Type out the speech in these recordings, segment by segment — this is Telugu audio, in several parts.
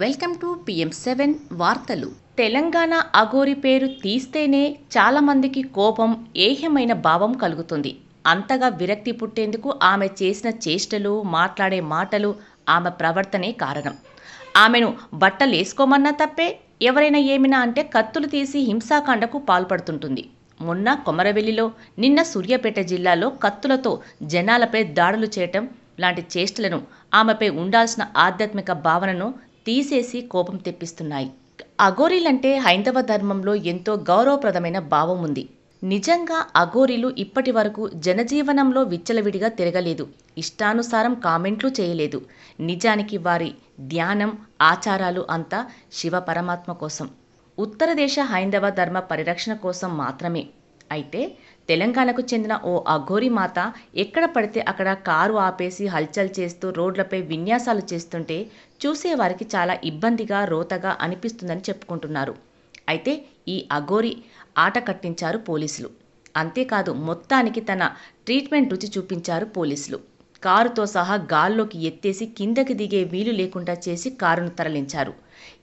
వెల్కమ్ టు PM7 వార్తలు. తెలంగాణ అఘోరి పేరు తీస్తేనే చాలా మందికి కోపం, ఏహ్యమైన భావం కలుగుతుంది. అంతగా విరక్తి పుట్టేందుకు ఆమె చేసిన చేష్టలు, మాట్లాడే మాటలు, ఆమె ప్రవర్తనే కారణం. ఆమెను బట్టలేసుకోమన్నా తప్పే, ఎవరైనా ఏమినా అంటే కత్తులు తీసి హింసాకాండకు పాల్పడుతుంటుంది. మొన్న కొమరవెల్లిలో, నిన్న సూర్యాపేట జిల్లాలో కత్తులతో జనాలపై దాడులు చేయటం లాంటి చేష్టలను, ఆమెపై ఉండాల్సిన ఆధ్యాత్మిక భావనను తీసేసి కోపం తెప్పిస్తున్నాయి. అఘోరీలంటే హైందవ ధర్మంలో ఎంతో గౌరవప్రదమైన భావం ఉంది. నిజంగా అఘోరీలు ఇప్పటి వరకు జనజీవనంలో విచ్చలవిడిగా తిరగలేదు, ఇష్టానుసారం కామెంట్లు చేయలేదు. నిజానికి వారి ధ్యానం, ఆచారాలు అంతా శివ పరమాత్మ కోసం, ఉత్తర దేశ హైందవ ధర్మ పరిరక్షణ కోసం మాత్రమే. అయితే తెలంగాణకు చెందిన ఓ అఘోరి మాత ఎక్కడ పడితే అక్కడ కారు ఆపేసి హల్చల్ చేస్తూ రోడ్లపై విన్యాసాలు చేస్తుంటే చూసేవారికి చాలా ఇబ్బందిగా, రోతగా అనిపిస్తుందని చెప్పుకుంటున్నారు. అయితే ఈ అఘోరి ఆట కట్టించారు పోలీసులు. అంతేకాదు మొత్తానికి తన ట్రీట్మెంట్ రుచి చూపించారు పోలీసులు. కారుతో సహా గాల్లోకి ఎత్తేసి కిందకి దిగే వీలు లేకుండా చేసి కారును తరలించారు.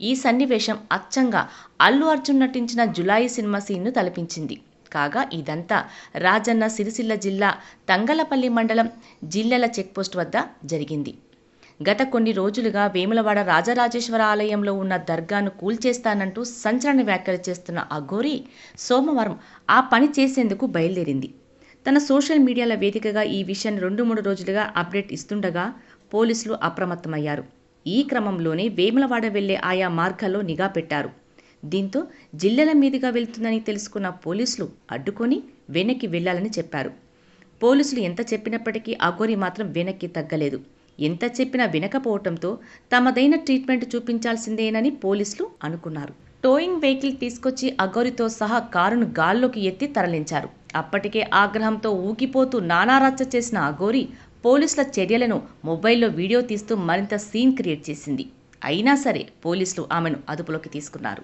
ఈ సన్నివేశం అచ్చంగా అల్లు అర్జున్ నటించిన జులాయి సినిమా సీన్ను తలపించింది. కాగా ఇదంతా రాజన్న సిరిసిల్ల జిల్లా తంగలపల్లి మండలం జిల్లెల చెక్పోస్ట్ వద్ద జరిగింది. గత కొన్ని రోజులుగా వేములవాడ రాజరాజేశ్వర ఆలయంలో ఉన్న దర్గాను కూల్చేస్తానంటూ సంచలన వ్యాఖ్యలు చేస్తున్న అఘోరి సోమవారం ఆ పని చేసేందుకు బయలుదేరింది. తన సోషల్ మీడియాల వేదికగా ఈ విషయాన్ని 2-3 రోజులుగా అప్డేట్ ఇస్తుండగా పోలీసులు అప్రమత్తమయ్యారు. ఈ క్రమంలోనే వేములవాడ వెళ్లే ఆయా మార్గాల్లో నిఘా పెట్టారు. దీంతో జిల్లెల మీదుగా వెళ్తుందని తెలుసుకున్న పోలీసులు అడ్డుకొని వెనక్కి వెళ్లాలని చెప్పారు. పోలీసులు ఎంత చెప్పినప్పటికీ అఘోరి మాత్రం వెనక్కి తగ్గలేదు. ఎంత చెప్పినా వినకపోవటంతో తమదైన ట్రీట్మెంట్ చూపించాల్సిందేనని పోలీసులు అనుకున్నారు. టోయింగ్ వెహికల్ తీసుకొచ్చి అఘోరితో సహా కారును గాల్లోకి ఎత్తి తరలించారు. అప్పటికే ఆగ్రహంతో ఊగిపోతూ నానారచ్చ చేసిన అఘోరి పోలీసుల చర్యలను మొబైల్లో వీడియో తీస్తూ మరింత సీన్ క్రియేట్ చేసింది. అయినా సరే పోలీసులు ఆమెను అదుపులోకి తీసుకున్నారు.